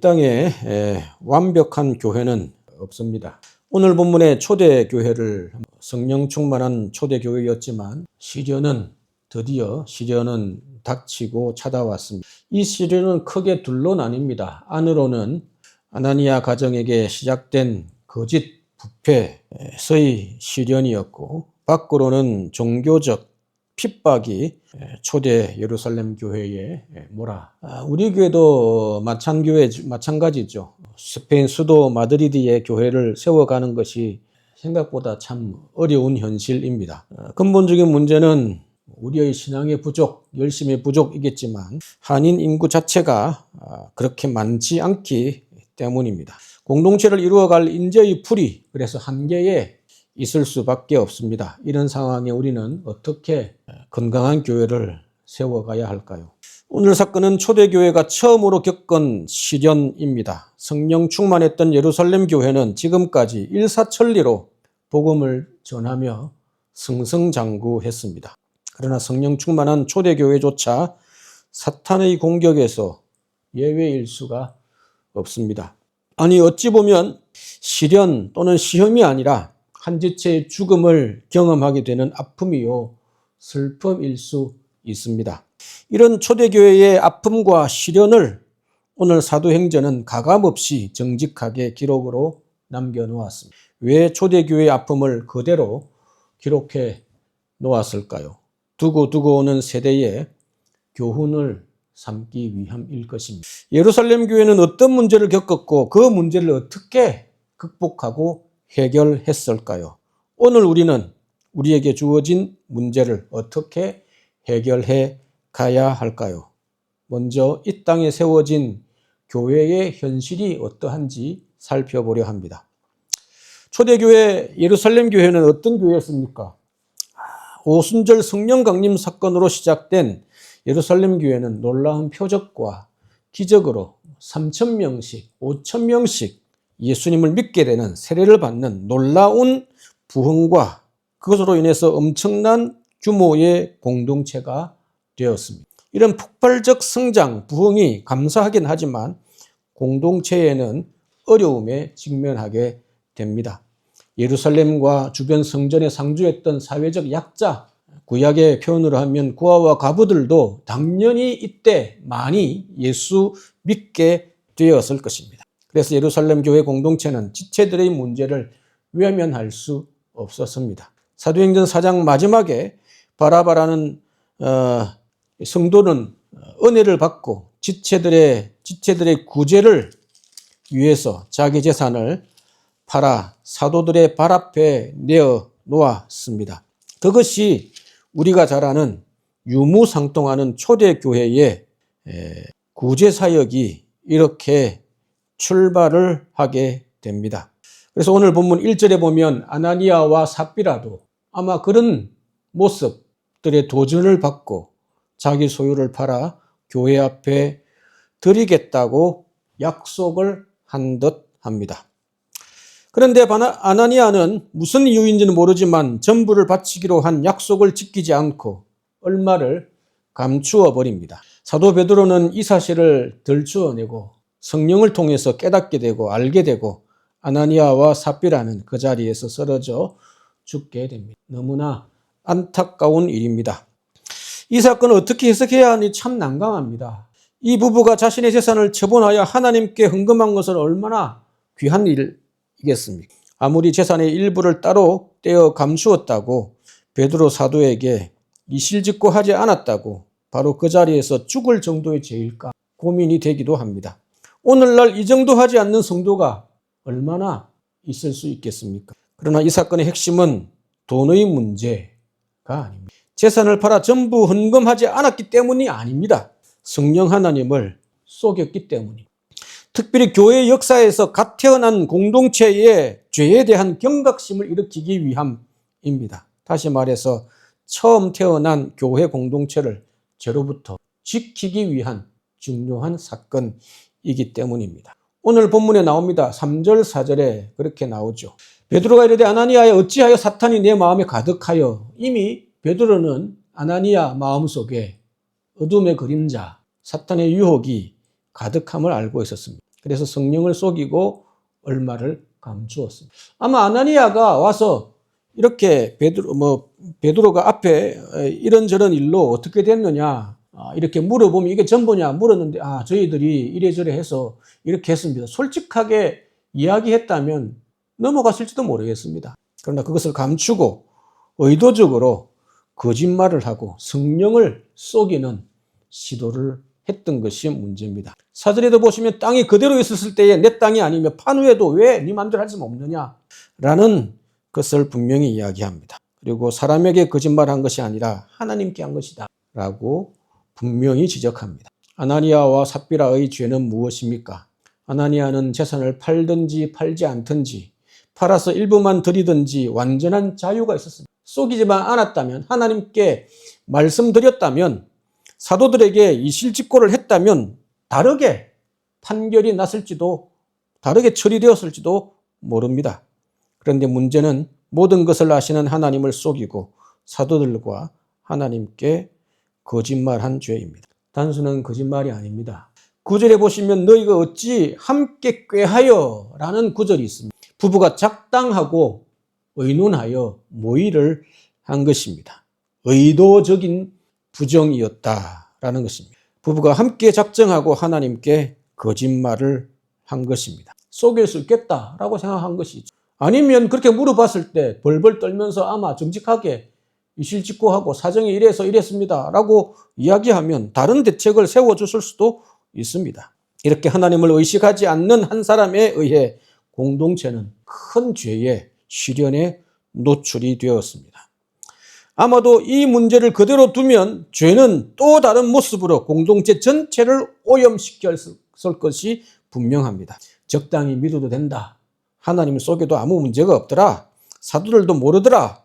이 땅에 완벽한 교회는 없습니다. 오늘 본문의 초대교회를 성령 충만한 초대교회였지만 드디어 시련은 닥치고 찾아왔습니다. 이 시련은 크게 둘로 나뉩니다. 안으로는 아나니아 가정에게 시작된 거짓 부패의 시련이었고, 밖으로는 종교적 핍박이 초대 예루살렘 교회에 우리 교회도 마찬가지죠. 스페인 수도 마드리드의 교회를 세워가는 것이 생각보다 참 어려운 현실입니다. 근본적인 문제는 우리의 신앙의 부족, 열심의 부족이겠지만 한인 인구 자체가 그렇게 많지 않기 때문입니다. 공동체를 이루어갈 인재의 풀이 그래서 한계에 있을 수밖에 없습니다. 이런 상황에 우리는 어떻게 건강한 교회를 세워가야 할까요? 오늘 사건은 초대교회가 처음으로 겪은 시련입니다. 성령 충만했던 예루살렘 교회는 지금까지 일사천리로 복음을 전하며 승승장구했습니다. 그러나 성령 충만한 초대교회조차 사탄의 공격에서 예외일 수가 없습니다. 아니, 어찌 보면 시련 또는 시험이 아니라 한 지체의 죽음을 경험하게 되는 아픔이요 슬픔일 수 있습니다. 이런 초대교회의 아픔과 시련을 오늘 사도행전은 가감없이 정직하게 기록으로 남겨놓았습니다. 왜 초대교회의 아픔을 그대로 기록해 놓았을까요? 두고 오는 세대에 교훈을 삼기 위함일 것입니다. 예루살렘 교회는 어떤 문제를 겪었고 그 문제를 어떻게 극복하고 해결했을까요? 오늘 우리는 우리에게 주어진 문제를 어떻게 해결해 가야 할까요? 먼저 이 땅에 세워진 교회의 현실이 어떠한지 살펴보려 합니다. 초대교회 예루살렘 교회는 어떤 교회였습니까? 오순절 성령 강림 사건으로 시작된 예루살렘 교회는 놀라운 표적과 기적으로 3,000명씩, 5,000명씩 예수님을 믿게 되는 세례를 받는 놀라운 부흥과 그것으로 인해서 엄청난 규모의 공동체가 되었습니다. 이런 폭발적 성장, 부흥이 감사하긴 하지만 공동체에는 어려움에 직면하게 됩니다. 예루살렘과 주변 성전에 상주했던 사회적 약자, 구약의 표현으로 하면 고아와 과부들도 당연히 이때 많이 예수 믿게 되었을 것입니다. 그래서 예루살렘 교회 공동체는 지체들의 문제를 외면할 수 없었습니다. 사도행전 4장 마지막에 바라바라는 성도는 은혜를 받고 지체들의 구제를 위해서 자기 재산을 팔아 사도들의 발 앞에 내어 놓았습니다. 그것이 우리가 잘 아는 유무상통하는 초대교회의 구제사역이 이렇게 출발을 하게 됩니다. 그래서 오늘 본문 1절에 보면 아나니아와 삽비라도 아마 그런 모습들의 도전을 받고 자기 소유를 팔아 교회 앞에 드리겠다고 약속을 한 듯 합니다. 그런데 아나니아는 무슨 이유인지는 모르지만 전부를 바치기로 한 약속을 지키지 않고 얼마를 감추어 버립니다. 사도 베드로는 이 사실을 들추어내고 성령을 통해서 깨닫게 되고 알게 되고 아나니아와 삽비라는 그 자리에서 쓰러져 죽게 됩니다. 너무나 안타까운 일입니다. 이 사건을 어떻게 해석해야 하니 참 난감합니다. 이 부부가 자신의 재산을 처분하여 하나님께 헌금한 것은 얼마나 귀한 일이겠습니까? 아무리 재산의 일부를 따로 떼어 감추었다고 베드로 사도에게 이실직고하지 않았다고 바로 그 자리에서 죽을 정도의 죄일까 고민이 되기도 합니다. 오늘날 이 정도 하지 않는 성도가 얼마나 있을 수 있겠습니까? 그러나 이 사건의 핵심은 돈의 문제가 아닙니다. 재산을 팔아 전부 헌금하지 않았기 때문이 아닙니다. 성령 하나님을 속였기 때문입니다. 특별히 교회 역사에서 갓 태어난 공동체의 죄에 대한 경각심을 일으키기 위함입니다. 다시 말해서 처음 태어난 교회 공동체를 죄로부터 지키기 위한 중요한 사건이기 때문입니다. 오늘 본문에 나옵니다. 3절 4절에 그렇게 나오죠. 베드로가 이르되 아나니아야 어찌하여 사탄이 내 마음에 가득하여. 이미 베드로는 아나니아 마음속에 어둠의 그림자, 사탄의 유혹이 가득함을 알고 있었습니다. 그래서 성령을 속이고 얼마를 감추었습니다. 아마 아나니아가 와서 이렇게 베드로가 앞에 이런저런 일로 어떻게 됐느냐 이렇게 물어보면 이게 전부냐 물었는데 저희들이 이래저래 해서 이렇게 했습니다. 솔직하게 이야기했다면 넘어갔을지도 모르겠습니다. 그러나 그것을 감추고 의도적으로 거짓말을 하고 성령을 속이는 시도를 했던 것이 문제입니다. 사절에도 보시면 땅이 그대로 있었을 때에 내 땅이 아니며 판 후에도 왜 네 마음대로 할 수 없느냐 라는 것을 분명히 이야기합니다. 그리고 사람에게 거짓말한 것이 아니라 하나님께 한 것이다 라고 분명히 지적합니다. 아나니아와 삽비라의 죄는 무엇입니까? 아나니아는 재산을 팔든지 팔지 않든지 팔아서 일부만 드리든지 완전한 자유가 있었습니다. 속이지만 않았다면 하나님께 말씀드렸다면 사도들에게 이 실직고를 했다면 다르게 판결이 났을지도 다르게 처리되었을지도 모릅니다. 그런데 문제는 모든 것을 아시는 하나님을 속이고 사도들과 하나님께 거짓말한 죄입니다. 단순한 거짓말이 아닙니다. 9절에 보시면 너희가 어찌 함께 꾀하여 라는 구절이 있습니다. 부부가 작당하고 의논하여 모의를 한 것입니다. 의도적인 부정이었다라는 것입니다. 부부가 함께 작정하고 하나님께 거짓말을 한 것입니다. 속일 수 있겠다라고 생각한 것이죠. 아니면 그렇게 물어봤을 때 벌벌 떨면서 아마 정직하게 실직고하고 사정이 이래서 이랬습니다 라고 이야기하면 다른 대책을 세워줬을 수도 있습니다. 이렇게 하나님을 의식하지 않는 한 사람에 의해 공동체는 큰 죄의 시련에 노출이 되었습니다. 아마도 이 문제를 그대로 두면 죄는 또 다른 모습으로 공동체 전체를 오염시켰을 것이 분명합니다. 적당히 믿어도 된다. 하나님 속에도 아무 문제가 없더라. 사도들도 모르더라.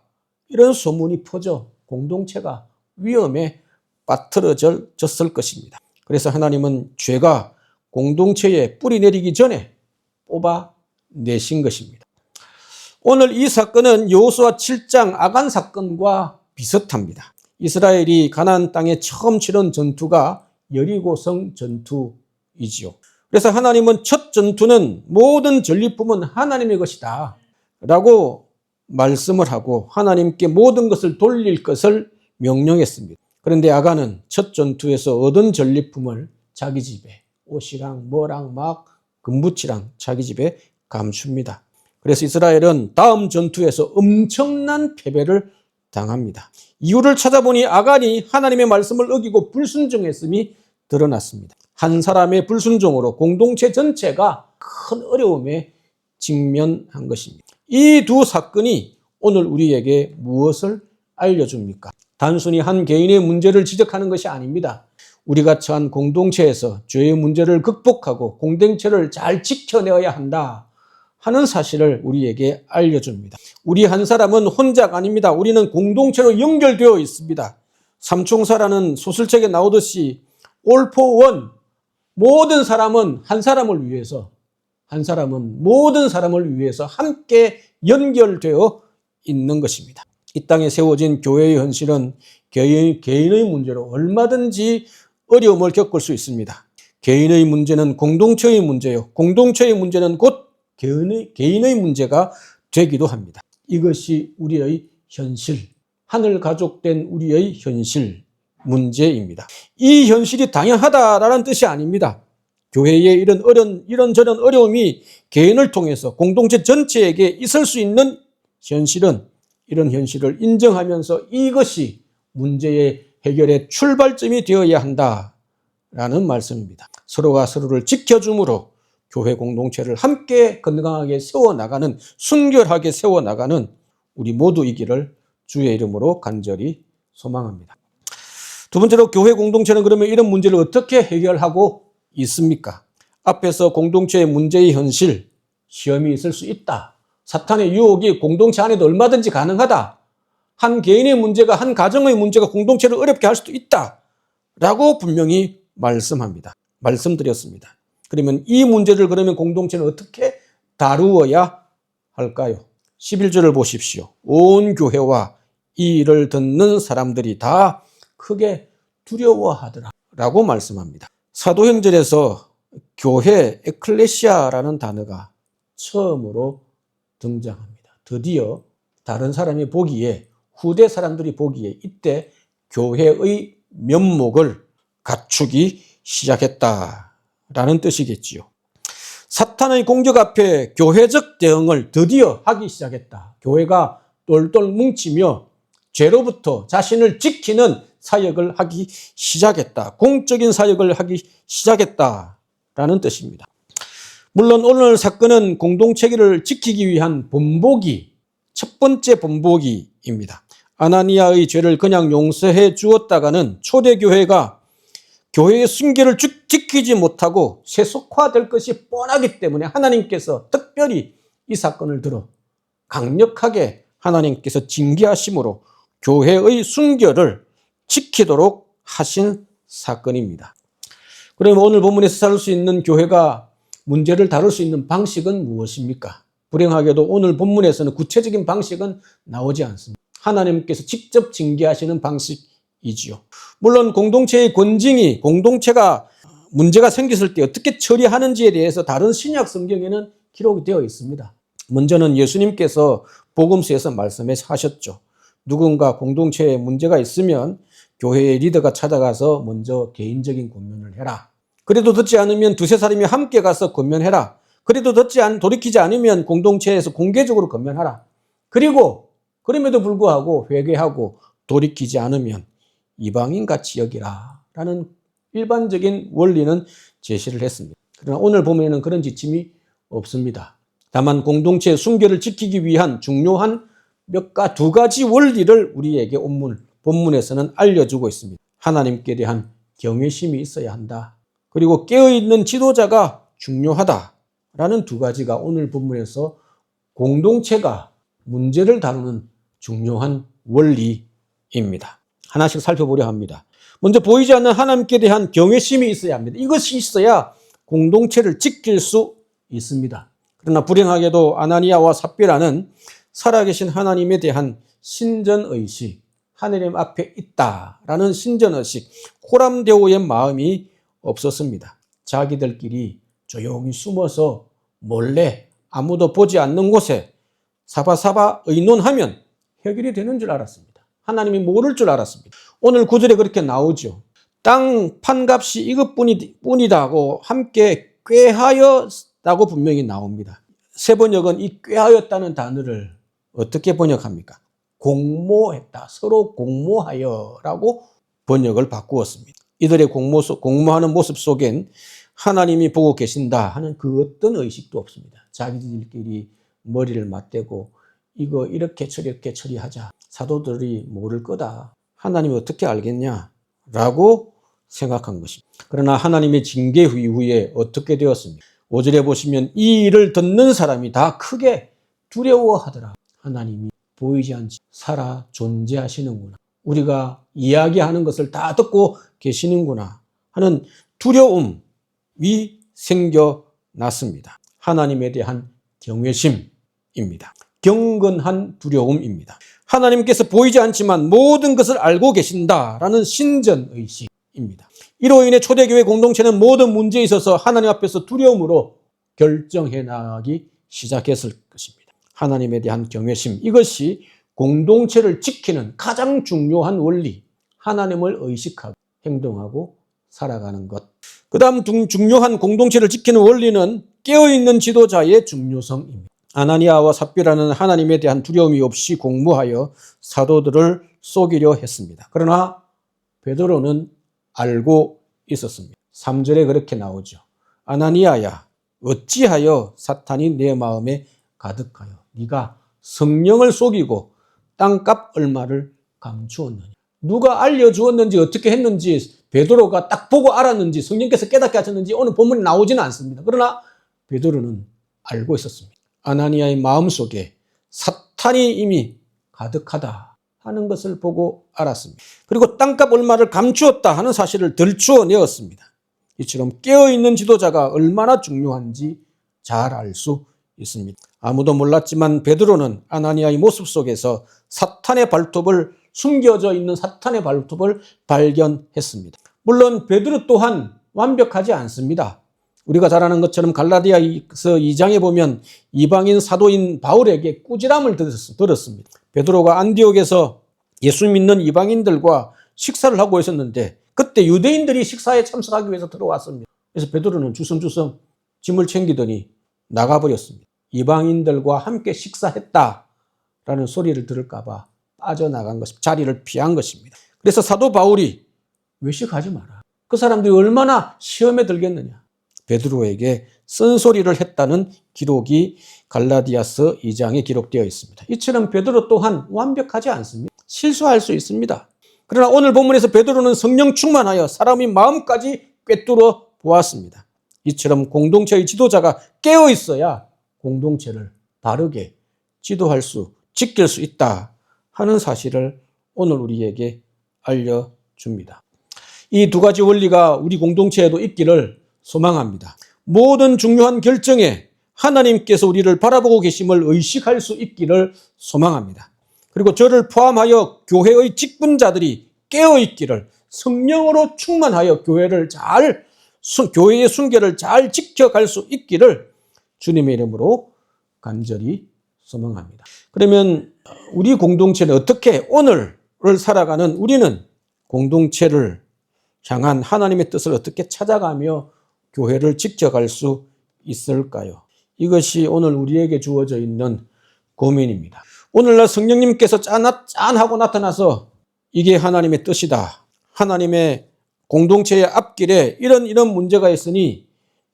이런 소문이 퍼져 공동체가 위험에 빠뜨려졌을 것입니다. 그래서 하나님은 죄가 공동체에 뿌리 내리기 전에 뽑아내신 것입니다. 오늘 이 사건은 여호수아 7장 아간 사건과 비슷합니다. 이스라엘이 가나안 땅에 처음 치른 전투가 여리고성 전투이지요. 그래서 하나님은 첫 전투는 모든 전리품은 하나님의 것이다 라고 말씀을 하고 하나님께 모든 것을 돌릴 것을 명령했습니다. 그런데 아간은 첫 전투에서 얻은 전리품을 자기 집에 옷이랑 뭐랑 막 금붙이랑 자기 집에 감춥니다. 그래서 이스라엘은 다음 전투에서 엄청난 패배를 당합니다. 이유를 찾아보니 아간이 하나님의 말씀을 어기고 불순종했음이 드러났습니다. 한 사람의 불순종으로 공동체 전체가 큰 어려움에 직면한 것입니다. 이 두 사건이 오늘 우리에게 무엇을 알려줍니까? 단순히 한 개인의 문제를 지적하는 것이 아닙니다. 우리가 처한 공동체에서 죄의 문제를 극복하고 공동체를 잘 지켜내어야 한다 하는 사실을 우리에게 알려줍니다. 우리 한 사람은 혼자가 아닙니다. 우리는 공동체로 연결되어 있습니다. 삼총사라는 소설책에 나오듯이 all for one, 모든 사람은 한 사람을 위해서, 한 사람은 모든 사람을 위해서 함께 연결되어 있는 것입니다. 이 땅에 세워진 교회의 현실은 개인의 문제로 얼마든지 어려움을 겪을 수 있습니다. 개인의 문제는 공동체의 문제요. 공동체의 문제는 곧 개인의 문제가 되기도 합니다. 이것이 우리의 현실, 하늘 가족된 우리의 현실 문제입니다. 이 현실이 당연하다라는 뜻이 아닙니다. 교회에 이런저런 어려움이 개인을 통해서 공동체 전체에게 있을 수 있는 현실은 이런 현실을 인정하면서 이것이 문제의 해결의 출발점이 되어야 한다라는 말씀입니다. 서로가 서로를 지켜줌으로 교회 공동체를 함께 건강하게 세워나가는, 순결하게 세워나가는 우리 모두이기를 주의 이름으로 간절히 소망합니다. 두 번째로 교회 공동체는 그러면 이런 문제를 어떻게 해결하고 있습니까? 앞에서 공동체의 문제의 현실, 시험이 있을 수 있다. 사탄의 유혹이 공동체 안에도 얼마든지 가능하다. 한 개인의 문제가, 한 가정의 문제가 공동체를 어렵게 할 수도 있다. 라고 분명히 말씀드렸습니다. 그러면 이 문제를 그러면 공동체는 어떻게 다루어야 할까요? 11절을 보십시오. 온 교회와 이 일을 듣는 사람들이 다 크게 두려워하더라 라고 말씀합니다. 사도행전에서 교회, 에클레시아라는 단어가 처음으로 등장합니다. 드디어 다른 사람이 보기에, 후대 사람들이 보기에 이때 교회의 면목을 갖추기 시작했다라는 뜻이겠지요. 사탄의 공격 앞에 교회적 대응을 드디어 하기 시작했다. 교회가 똘똘 뭉치며 죄로부터 자신을 지키는 사역을 하기 시작했다. 공적인 사역을 하기 시작했다라는 뜻입니다. 물론 오늘 사건은 공동체를 지키기 위한 본보기, 첫 번째 본보기입니다. 아나니아의 죄를 그냥 용서해 주었다가는 초대교회가 교회의 순결을 지키지 못하고 세속화될 것이 뻔하기 때문에 하나님께서 특별히 이 사건을 들어 강력하게 하나님께서 징계하심으로 교회의 순결을 지키도록 하신 사건입니다. 그러면 오늘 본문에서 다룰 수 있는 교회가 문제를 다룰 수 있는 방식은 무엇입니까? 불행하게도 오늘 본문에서는 구체적인 방식은 나오지 않습니다. 하나님께서 직접 징계하시는 방식이지요. 물론 공동체의 권징이 공동체가 문제가 생겼을 때 어떻게 처리하는지에 대해서 다른 신약 성경에는 기록이 되어 있습니다. 먼저는 예수님께서 복음서에서 말씀하셨죠. 누군가 공동체에 문제가 있으면 교회의 리더가 찾아가서 먼저 개인적인 권면을 해라. 그래도 듣지 않으면 두세 사람이 함께 가서 권면해라. 그래도 돌이키지 않으면 공동체에서 공개적으로 권면하라. 그리고 그럼에도 불구하고 회개하고 돌이키지 않으면 이방인같이 여기라 라는 일반적인 원리는 제시를 했습니다. 그러나 오늘 보면은 그런 지침이 없습니다. 다만 공동체의 순결을 지키기 위한 중요한 두 가지 원리를 우리에게 본문에서는 알려주고 있습니다. 하나님께 대한 경외심이 있어야 한다. 그리고 깨어있는 지도자가 중요하다라는 두 가지가 오늘 본문에서 공동체가 문제를 다루는 중요한 원리입니다. 하나씩 살펴보려 합니다. 먼저 보이지 않는 하나님께 대한 경외심이 있어야 합니다. 이것이 있어야 공동체를 지킬 수 있습니다. 그러나 불행하게도 아나니아와 삽비라는 살아계신 하나님에 대한 신전의식, 하나님 앞에 있다라는 신전의식, 호람대오의 마음이 없었습니다. 자기들끼리 조용히 숨어서 몰래 아무도 보지 않는 곳에 사바사바 의논하면 해결이 되는 줄 알았습니다. 하나님이 모를 줄 알았습니다. 오늘 구절에 그렇게 나오죠. 땅 판값이 이것뿐이다고 함께 꾀하였다고 분명히 나옵니다. 새 번역은 이 꾀하였다는 단어를 어떻게 번역합니까? 공모했다. 서로 공모하여라고 번역을 바꾸었습니다. 이들의 공모하는 모습 속엔 하나님이 보고 계신다 하는 그 어떤 의식도 없습니다. 자기들끼리 머리를 맞대고 이거 이렇게 처리하자. 사도들이 모를 거다. 하나님이 어떻게 알겠냐라고 생각한 것입니다. 그러나 하나님의 징계 이후에 어떻게 되었습니까? 5절에 보시면 이 일을 듣는 사람이 다 크게 두려워하더라. 하나님이 보이지 않지 살아 존재하시는구나. 우리가 이야기하는 것을 다 듣고 계시는구나 하는 두려움이 생겨났습니다. 하나님에 대한 경외심입니다. 경건한 두려움입니다. 하나님께서 보이지 않지만 모든 것을 알고 계신다라는 신전의식입니다. 이로 인해 초대교회 공동체는 모든 문제에 있어서 하나님 앞에서 두려움으로 결정해 나가기 시작했을 것입니다. 하나님에 대한 경외심, 이것이 공동체를 지키는 가장 중요한 원리, 하나님을 의식하고 행동하고 살아가는 것. 그 다음 중요한 공동체를 지키는 원리는 깨어있는 지도자의 중요성입니다. 아나니아와 삽비라는 하나님에 대한 두려움이 없이 공모하여 사도들을 속이려 했습니다. 그러나 베드로는 알고 있었습니다. 3절에 그렇게 나오죠. 아나니아야, 어찌하여 사탄이 내 마음에 가득하여 네가 성령을 속이고 땅값 얼마를 감추었느냐. 누가 알려주었는지 어떻게 했는지 베드로가 딱 보고 알았는지 성령께서 깨닫게 하셨는지 오늘 본문에 나오지는 않습니다. 그러나 베드로는 알고 있었습니다. 아나니아의 마음속에 사탄이 이미 가득하다 하는 것을 보고 알았습니다. 그리고 땅값 얼마를 감추었다 하는 사실을 들추어내었습니다. 이처럼 깨어있는 지도자가 얼마나 중요한지 잘 알 수 있습니다. 아무도 몰랐지만 베드로는 아나니아의 모습 속에서 숨겨져 있는 사탄의 발톱을 발견했습니다. 물론 베드로 또한 완벽하지 않습니다. 우리가 잘 아는 것처럼 갈라디아서 2장에 보면 이방인 사도인 바울에게 꾸지람을 들었습니다. 베드로가 안디옥에서 예수 믿는 이방인들과 식사를 하고 있었는데 그때 유대인들이 식사에 참석하기 위해서 들어왔습니다. 그래서 베드로는 주섬주섬 짐을 챙기더니 나가버렸습니다. 이방인들과 함께 식사했다라는 소리를 들을까 봐 빠져나간 것입니다. 자리를 피한 것입니다. 그래서 사도 바울이 외식하지 마라. 그 사람들이 얼마나 시험에 들겠느냐. 베드로에게 쓴소리를 했다는 기록이 갈라디아서 2장에 기록되어 있습니다. 이처럼 베드로 또한 완벽하지 않습니다. 실수할 수 있습니다. 그러나 오늘 본문에서 베드로는 성령 충만하여 사람의 마음까지 꿰뚫어 보았습니다. 이처럼 공동체의 지도자가 깨어 있어야 공동체를 바르게 지도할 수, 지킬 수 있다 하는 사실을 오늘 우리에게 알려줍니다. 이 두 가지 원리가 우리 공동체에도 있기를 소망합니다. 모든 중요한 결정에 하나님께서 우리를 바라보고 계심을 의식할 수 있기를 소망합니다. 그리고 저를 포함하여 교회의 직분자들이 깨어있기를, 성령으로 충만하여 교회의 순결을 잘 지켜갈 수 있기를 주님의 이름으로 간절히 소망합니다. 그러면 우리 공동체는 어떻게 오늘을 살아가는 우리는 공동체를 향한 하나님의 뜻을 어떻게 찾아가며 교회를 지켜갈 수 있을까요? 이것이 오늘 우리에게 주어져 있는 고민입니다. 오늘날 성령님께서 짠하고 나타나서 이게 하나님의 뜻이다. 하나님의 공동체의 앞길에 이런 문제가 있으니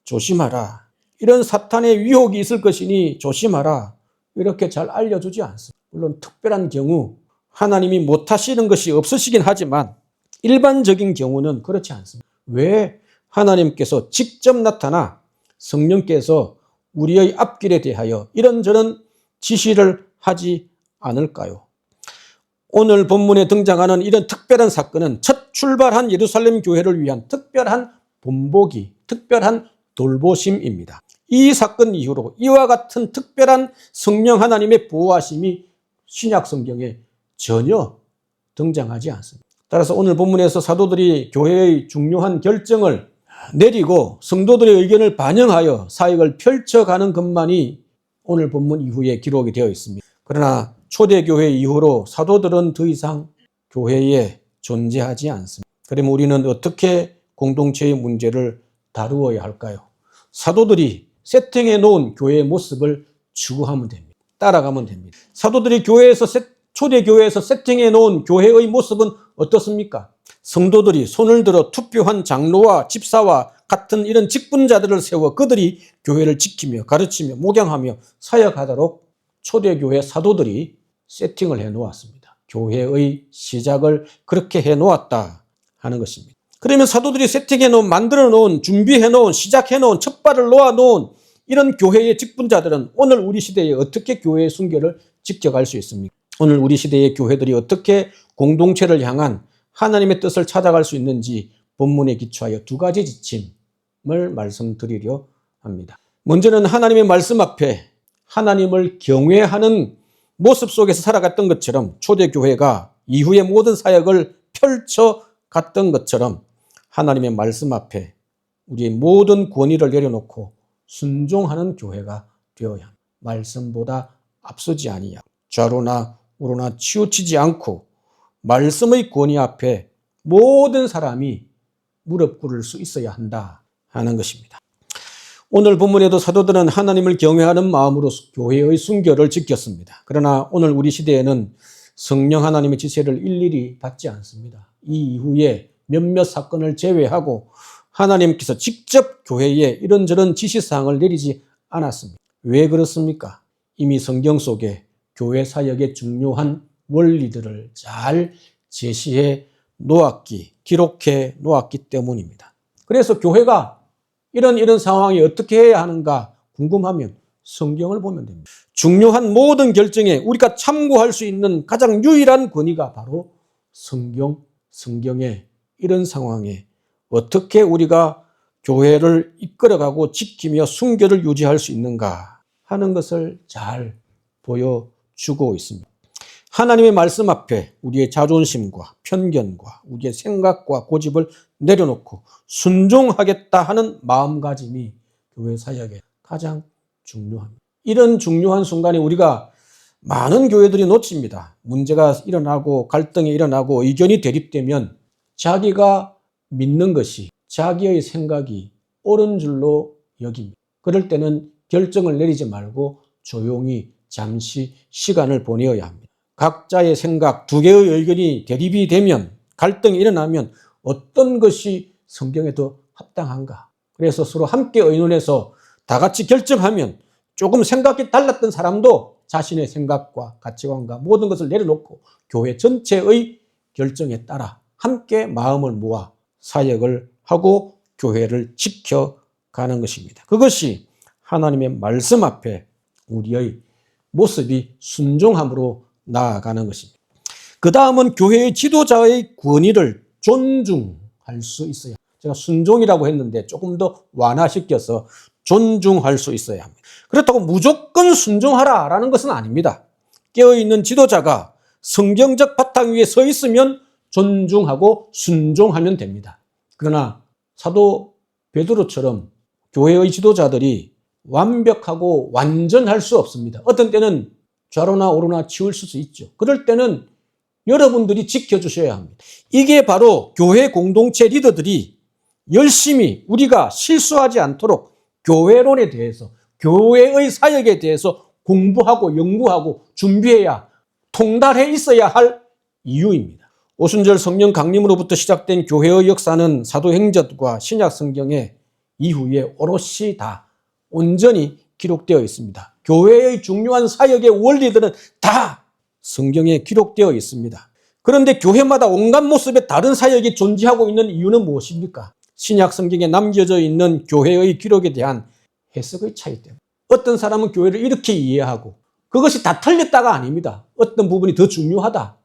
조심하라. 이런 사탄의 유혹이 있을 것이니 조심하라. 이렇게 잘 알려주지 않습니다. 물론 특별한 경우 하나님이 못하시는 것이 없으시긴 하지만 일반적인 경우는 그렇지 않습니다. 왜 하나님께서 직접 나타나 성령께서 우리의 앞길에 대하여 이런저런 지시를 하지 않을까요? 오늘 본문에 등장하는 이런 특별한 사건은 첫 출발한 예루살렘 교회를 위한 특별한 본보기, 특별한 돌보심입니다. 이 사건 이후로 이와 같은 특별한 성령 하나님의 보호하심이 신약 성경에 전혀 등장하지 않습니다. 따라서 오늘 본문에서 사도들이 교회의 중요한 결정을 내리고 성도들의 의견을 반영하여 사역을 펼쳐가는 것만이 오늘 본문 이후에 기록이 되어 있습니다. 그러나 초대교회 이후로 사도들은 더 이상 교회에 존재하지 않습니다. 그러면 우리는 어떻게 공동체의 문제를 다루어야 할까요? 사도들이 세팅해 놓은 교회의 모습을 추구하면 됩니다. 따라가면 됩니다. 사도들이 초대교회에서 세팅해 놓은 교회의 모습은 어떻습니까? 성도들이 손을 들어 투표한 장로와 집사와 같은 이런 직분자들을 세워 그들이 교회를 지키며 가르치며 목양하며 사역하도록 초대교회 사도들이 세팅을 해 놓았습니다. 교회의 시작을 그렇게 해 놓았다 하는 것입니다. 그러면 사도들이 세팅해 놓은, 만들어 놓은, 준비해 놓은, 시작해 놓은, 첫발을 놓아 놓은 이런 교회의 직분자들은 오늘 우리 시대에 어떻게 교회의 순결을 지켜갈 수 있습니까? 오늘 우리 시대의 교회들이 어떻게 공동체를 향한 하나님의 뜻을 찾아갈 수 있는지 본문에 기초하여 두 가지 지침을 말씀드리려 합니다. 먼저는 하나님의 말씀 앞에 하나님을 경외하는 모습 속에서 살아갔던 것처럼 초대교회가 이후의 모든 사역을 펼쳐갔던 것처럼 하나님의 말씀 앞에 우리의 모든 권위를 내려놓고 순종하는 교회가 되어야 합니다. 말씀보다 앞서지 아니하고 좌로나 우로나 치우치지 않고 말씀의 권위 앞에 모든 사람이 무릎 꿇을 수 있어야 한다 하는 것입니다. 오늘 본문에도 사도들은 하나님을 경외하는 마음으로 교회의 순결을 지켰습니다. 그러나 오늘 우리 시대에는 성령 하나님의 지시를 일일이 받지 않습니다. 이 이후에 몇몇 사건을 제외하고 하나님께서 직접 교회에 이런저런 지시사항을 내리지 않았습니다. 왜 그렇습니까? 이미 성경 속에 교회 사역의 중요한 원리들을 잘 제시해 놓았기, 기록해 놓았기 때문입니다. 그래서 교회가 이런 상황이 어떻게 해야 하는가 궁금하면 성경을 보면 됩니다. 중요한 모든 결정에 우리가 참고할 수 있는 가장 유일한 권위가 바로 성경의 이런 상황에 어떻게 우리가 교회를 이끌어가고 지키며 순결을 유지할 수 있는가 하는 것을 잘 보여주고 있습니다. 하나님의 말씀 앞에 우리의 자존심과 편견과 우리의 생각과 고집을 내려놓고 순종하겠다 하는 마음가짐이 교회 사역에 가장 중요합니다. 이런 중요한 순간에 우리가 많은 교회들이 놓칩니다. 문제가 일어나고 갈등이 일어나고 의견이 대립되면 자기가 믿는 것이 자기의 생각이 옳은 줄로 여깁니다. 그럴 때는 결정을 내리지 말고 조용히 잠시 시간을 보내어야 합니다. 각자의 생각, 두 개의 의견이 대립이 되면 갈등이 일어나면 어떤 것이 성경에 더 합당한가? 그래서 서로 함께 의논해서 다 같이 결정하면 조금 생각이 달랐던 사람도 자신의 생각과 가치관과 모든 것을 내려놓고 교회 전체의 결정에 따라 함께 마음을 모아 사역을 하고 교회를 지켜가는 것입니다. 그것이 하나님의 말씀 앞에 우리의 모습이 순종함으로 나아가는 것입니다. 그 다음은 교회의 지도자의 권위를 존중할 수 있어야 합니다. 제가 순종이라고 했는데 조금 더 완화시켜서 존중할 수 있어야 합니다. 그렇다고 무조건 순종하라라는 것은 아닙니다. 깨어있는 지도자가 성경적 바탕 위에 서 있으면 존중하고 순종하면 됩니다. 그러나 사도 베드로처럼 교회의 지도자들이 완벽하고 완전할 수 없습니다. 어떤 때는 좌로나 오로나 치울 수 있죠. 그럴 때는 여러분들이 지켜주셔야 합니다. 이게 바로 교회 공동체 리더들이 열심히 우리가 실수하지 않도록 교회론에 대해서, 교회의 사역에 대해서 공부하고 연구하고 준비해야, 통달해 있어야 할 이유입니다. 오순절 성령 강림으로부터 시작된 교회의 역사는 사도행전과 신약 성경의 이후에 오롯이 다 온전히 기록되어 있습니다. 교회의 중요한 사역의 원리들은 다 성경에 기록되어 있습니다. 그런데 교회마다 온갖 모습의 다른 사역이 존재하고 있는 이유는 무엇입니까? 신약 성경에 남겨져 있는 교회의 기록에 대한 해석의 차이 때문에. 어떤 사람은 교회를 이렇게 이해하고 그것이 다 틀렸다가 아닙니다. 어떤 부분이 더 중요하다.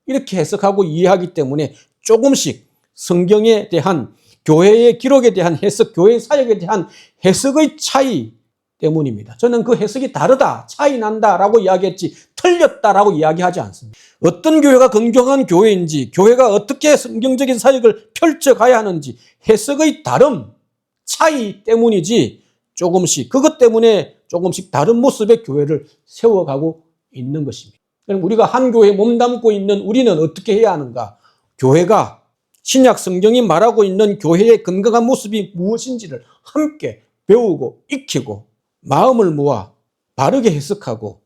이렇게 해석하고 이해하기 때문에 조금씩 성경에 대한 교회의 기록에 대한 해석, 교회 사역에 대한 해석의 차이 때문입니다. 저는 그 해석이 다르다, 차이 난다라고 이야기했지 틀렸다라고 이야기하지 않습니다. 어떤 교회가 건강한 교회인지, 교회가 어떻게 성경적인 사역을 펼쳐가야 하는지 해석의 다름, 차이 때문이지 그것 때문에 조금씩 다른 모습의 교회를 세워가고 있는 것입니다. 그럼 우리가 한 교회에 몸담고 있는 우리는 어떻게 해야 하는가? 교회가 신약 성경이 말하고 있는 교회의 건강한 모습이 무엇인지를 함께 배우고 익히고 마음을 모아 바르게 해석하고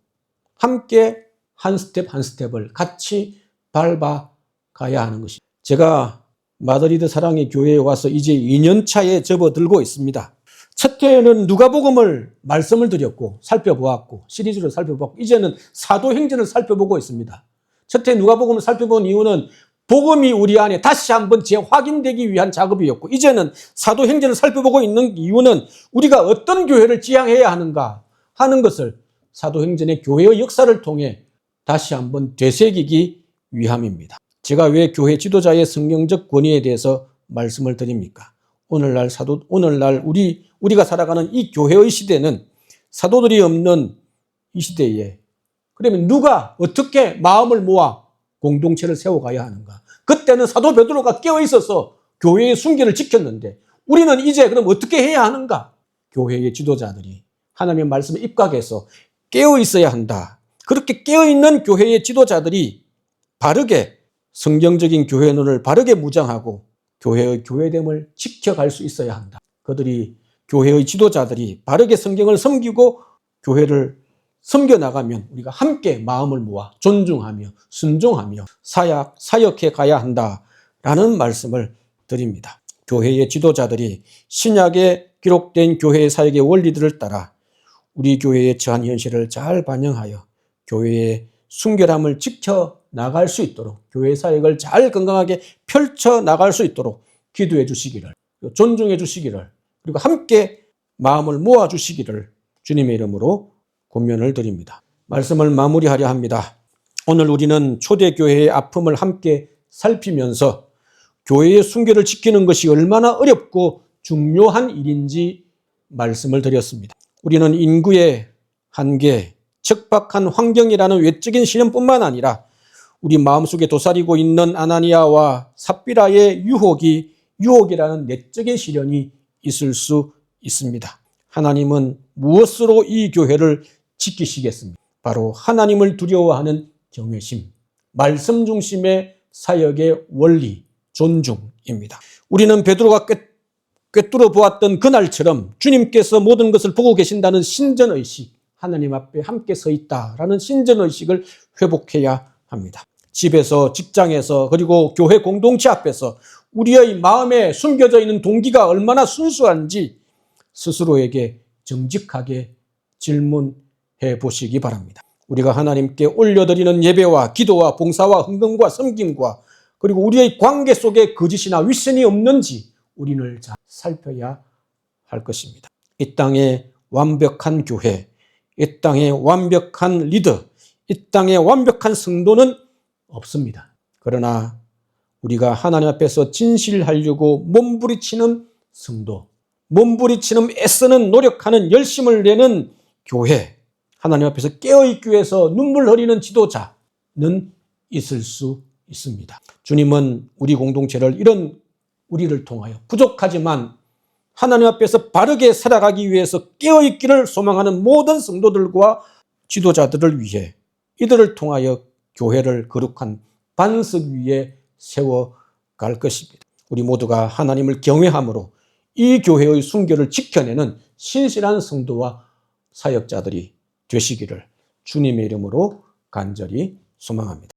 함께 한 스텝 한 스텝을 같이 밟아가야 하는 것입니다. 제가 마드리드 사랑의 교회에 와서 이제 2년 차에 접어들고 있습니다. 첫 해에는 누가복음을 말씀을 드렸고 살펴보았고 시리즈로 살펴보았고 이제는 사도행전을 살펴보고 있습니다. 첫 해 누가복음을 살펴본 이유는 복음이 우리 안에 다시 한번 재확인되기 위한 작업이었고 이제는 사도행전을 살펴보고 있는 이유는 우리가 어떤 교회를 지향해야 하는가 하는 것을 사도행전의 교회의 역사를 통해 다시 한번 되새기기 위함입니다. 제가 왜 교회 지도자의 성경적 권위에 대해서 말씀을 드립니까? 오늘날 우리가 살아가는 이 교회의 시대는 사도들이 없는 이 시대에 그러면 누가 어떻게 마음을 모아 공동체를 세워가야 하는가? 그때는 사도 베드로가 깨어 있어서 교회의 순결을 지켰는데 우리는 이제 그럼 어떻게 해야 하는가? 교회의 지도자들이 하나님의 말씀에 입각해서 깨어 있어야 한다. 그렇게 깨어 있는 교회의 지도자들이 바르게 성경적인 교회론을 바르게 무장하고 교회의 교회됨을 지켜갈 수 있어야 한다. 교회의 지도자들이 바르게 성경을 섬기고 교회를 섬겨나가면 우리가 함께 마음을 모아 존중하며 순종하며 사역해 가야 한다라는 말씀을 드립니다. 교회의 지도자들이 신약에 기록된 교회의 사역의 원리들을 따라 우리 교회의 처한 현실을 잘 반영하여 교회의 순결함을 지켜나갈 수 있도록 교회 사역을 잘 건강하게 펼쳐나갈 수 있도록 기도해 주시기를, 존중해 주시기를, 그리고 함께 마음을 모아 주시기를 주님의 이름으로 권면을 드립니다. 말씀을 마무리하려 합니다. 오늘 우리는 초대교회의 아픔을 함께 살피면서 교회의 순결을 지키는 것이 얼마나 어렵고 중요한 일인지 말씀을 드렸습니다. 우리는 인구의 한계, 척박한 환경이라는 외적인 시련뿐만 아니라 우리 마음속에 도사리고 있는 아나니아와 삽비라의 유혹이라는 내적인 시련이 있을 수 있습니다. 하나님은 무엇으로 이 교회를 지키시겠습니까? 바로 하나님을 두려워하는 경외심, 말씀 중심의 사역의 원리, 존중입니다. 우리는 베드로가 꿰뚫어 보았던 그날처럼 주님께서 모든 것을 보고 계신다는 신전의식, 하나님 앞에 함께 서 있다라는 신전의식을 회복해야 합니다. 집에서, 직장에서, 그리고 교회 공동체 앞에서 우리의 마음에 숨겨져 있는 동기가 얼마나 순수한지 스스로에게 정직하게 질문해 보시기 바랍니다. 우리가 하나님께 올려드리는 예배와 기도와 봉사와 헌금과 섬김과 그리고 우리의 관계 속에 거짓이나 윗선이 없는지 우리를 잘 살펴야 할 것입니다. 이 땅에 완벽한 교회, 이 땅에 완벽한 리더, 이 땅에 완벽한 성도는 없습니다. 그러나 우리가 하나님 앞에서 진실하려고 몸부리치는 성도, 몸부리치는 애쓰는 노력하는 열심을 내는 교회, 하나님 앞에서 깨어있기 위해서 눈물 흘리는 지도자는 있을 수 있습니다. 주님은 우리 공동체를 이런 우리를 통하여 부족하지만 하나님 앞에서 바르게 살아가기 위해서 깨어있기를 소망하는 모든 성도들과 지도자들을 위해 이들을 통하여 교회를 거룩한 반석 위에 세워갈 것입니다. 우리 모두가 하나님을 경외함으로 이 교회의 순결을 지켜내는 신실한 성도와 사역자들이 되시기를 주님의 이름으로 간절히 소망합니다.